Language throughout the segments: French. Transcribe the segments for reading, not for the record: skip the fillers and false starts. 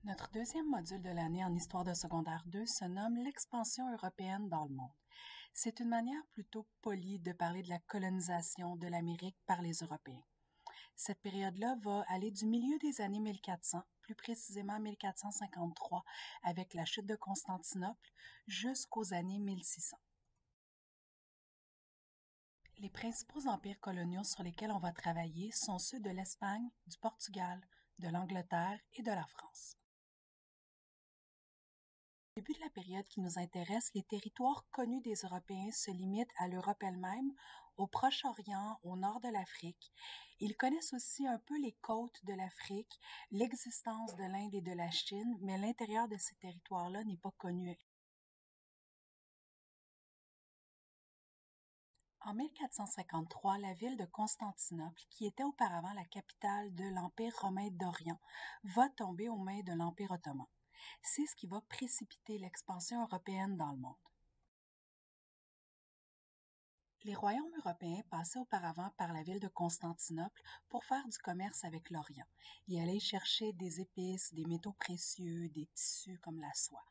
Notre deuxième module de l'année en histoire de secondaire 2 se nomme l'expansion européenne dans le monde. C'est une manière plutôt polie de parler de la colonisation de l'Amérique par les Européens. Cette période-là va aller du milieu des années 1400, plus précisément 1453, avec la chute de Constantinople, jusqu'aux années 1600. Les principaux empires coloniaux sur lesquels on va travailler sont ceux de l'Espagne, du Portugal, de l'Angleterre et de la France. Au début de la période qui nous intéresse, les territoires connus des Européens se limitent à l'Europe elle-même, au Proche-Orient, au nord de l'Afrique. Ils connaissent aussi un peu les côtes de l'Afrique, l'existence de l'Inde et de la Chine, mais l'intérieur de ces territoires-là n'est pas connu. En 1453, la ville de Constantinople, qui était auparavant la capitale de l'Empire romain d'Orient, va tomber aux mains de l'Empire ottoman. C'est ce qui va précipiter l'expansion européenne dans le monde. Les royaumes européens passaient auparavant par la ville de Constantinople pour faire du commerce avec l'Orient. Ils allaient chercher des épices, des métaux précieux, des tissus comme la soie.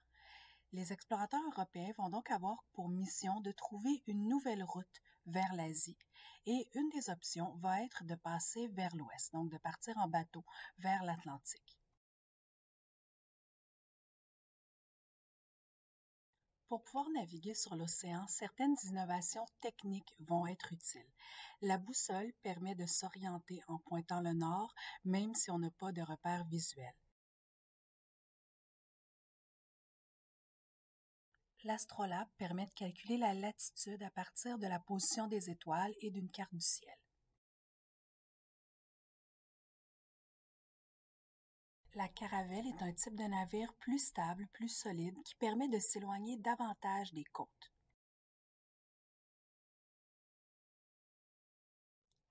Les explorateurs européens vont donc avoir pour mission de trouver une nouvelle route vers l'Asie et une des options va être de passer vers l'ouest, donc de partir en bateau vers l'Atlantique. Pour pouvoir naviguer sur l'océan, certaines innovations techniques vont être utiles. La boussole permet de s'orienter en pointant le nord, même si on n'a pas de repère visuel. L'astrolabe permet de calculer la latitude à partir de la position des étoiles et d'une carte du ciel. La caravelle est un type de navire plus stable, plus solide, qui permet de s'éloigner davantage des côtes.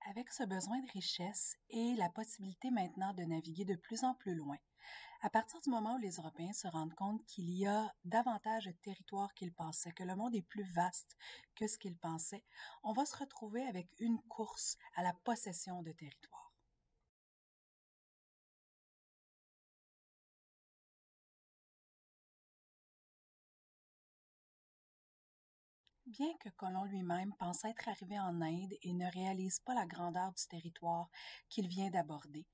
Avec ce besoin de richesse et la possibilité maintenant de naviguer de plus en plus loin, à partir du moment où les Européens se rendent compte qu'il y a davantage de territoires qu'ils pensaient, que le monde est plus vaste que ce qu'ils pensaient, on va se retrouver avec une course à la possession de territoires. Bien que Colomb lui-même pense être arrivé en Inde et ne réalise pas la grandeur du territoire qu'il vient d'aborder,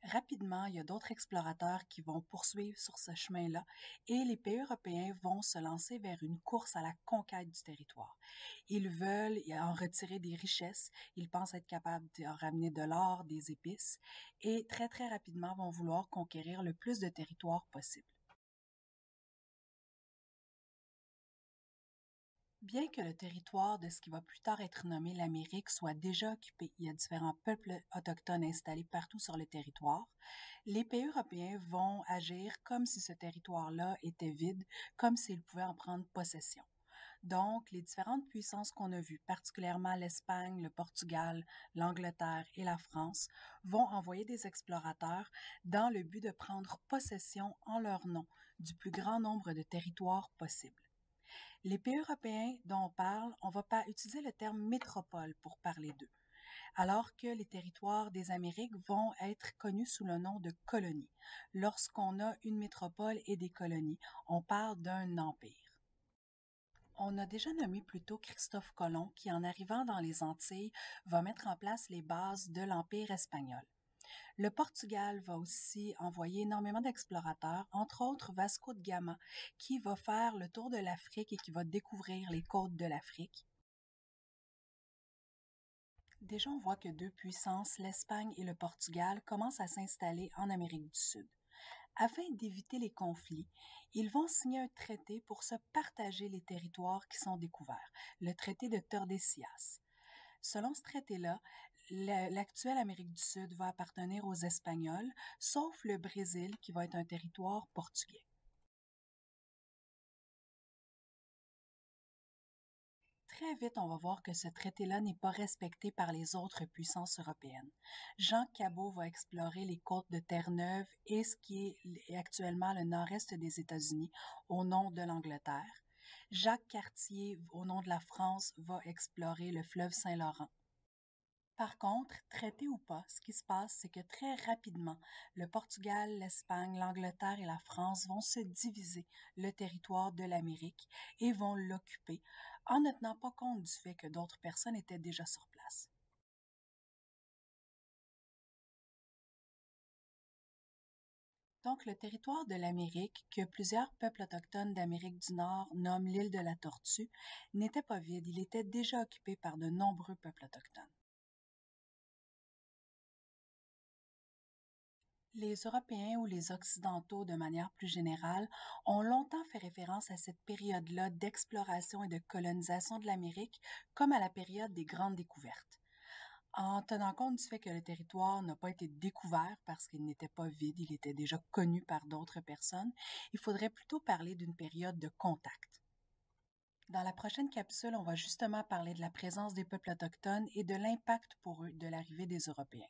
rapidement, il y a d'autres explorateurs qui vont poursuivre sur ce chemin-là et les pays européens vont se lancer vers une course à la conquête du territoire. Ils veulent en retirer des richesses, ils pensent être capables de ramener de l'or, des épices et très très rapidement vont vouloir conquérir le plus de territoire possible. Bien que le territoire de ce qui va plus tard être nommé l'Amérique soit déjà occupé, il y a différents peuples autochtones installés partout sur le territoire, les pays européens vont agir comme si ce territoire-là était vide, comme s'ils pouvaient en prendre possession. Donc, les différentes puissances qu'on a vues, particulièrement l'Espagne, le Portugal, l'Angleterre et la France, vont envoyer des explorateurs dans le but de prendre possession en leur nom du plus grand nombre de territoires possible. Les pays européens dont on parle, on ne va pas utiliser le terme métropole pour parler d'eux, alors que les territoires des Amériques vont être connus sous le nom de colonies. Lorsqu'on a une métropole et des colonies, on parle d'un empire. On a déjà nommé plus tôt Christophe Colomb qui, en arrivant dans les Antilles, va mettre en place les bases de l'Empire espagnol. Le Portugal va aussi envoyer énormément d'explorateurs, entre autres Vasco de Gama, qui va faire le tour de l'Afrique et qui va découvrir les côtes de l'Afrique. Déjà, on voit que deux puissances, l'Espagne et le Portugal, commencent à s'installer en Amérique du Sud. Afin d'éviter les conflits, ils vont signer un traité pour se partager les territoires qui sont découverts, le traité de Tordesillas. Selon ce traité-là, l'actuelle Amérique du Sud va appartenir aux Espagnols, sauf le Brésil qui va être un territoire portugais. Très vite, on va voir que ce traité-là n'est pas respecté par les autres puissances européennes. Jean Cabot va explorer les côtes de Terre-Neuve et ce qui est actuellement le nord-est des États-Unis au nom de l'Angleterre. Jacques Cartier, au nom de la France, va explorer le fleuve Saint-Laurent. Par contre, traité ou pas, ce qui se passe, c'est que très rapidement, le Portugal, l'Espagne, l'Angleterre et la France vont se diviser le territoire de l'Amérique et vont l'occuper en ne tenant pas compte du fait que d'autres personnes étaient déjà sur place. Donc, le territoire de l'Amérique, que plusieurs peuples autochtones d'Amérique du Nord nomment l'île de la Tortue, n'était pas vide, il était déjà occupé par de nombreux peuples autochtones. Les Européens ou les Occidentaux, de manière plus générale, ont longtemps fait référence à cette période-là d'exploration et de colonisation de l'Amérique comme à la période des grandes découvertes. En tenant compte du fait que le territoire n'a pas été découvert parce qu'il n'était pas vide, il était déjà connu par d'autres personnes, il faudrait plutôt parler d'une période de contact. Dans la prochaine capsule, on va justement parler de la présence des peuples autochtones et de l'impact pour eux de l'arrivée des Européens.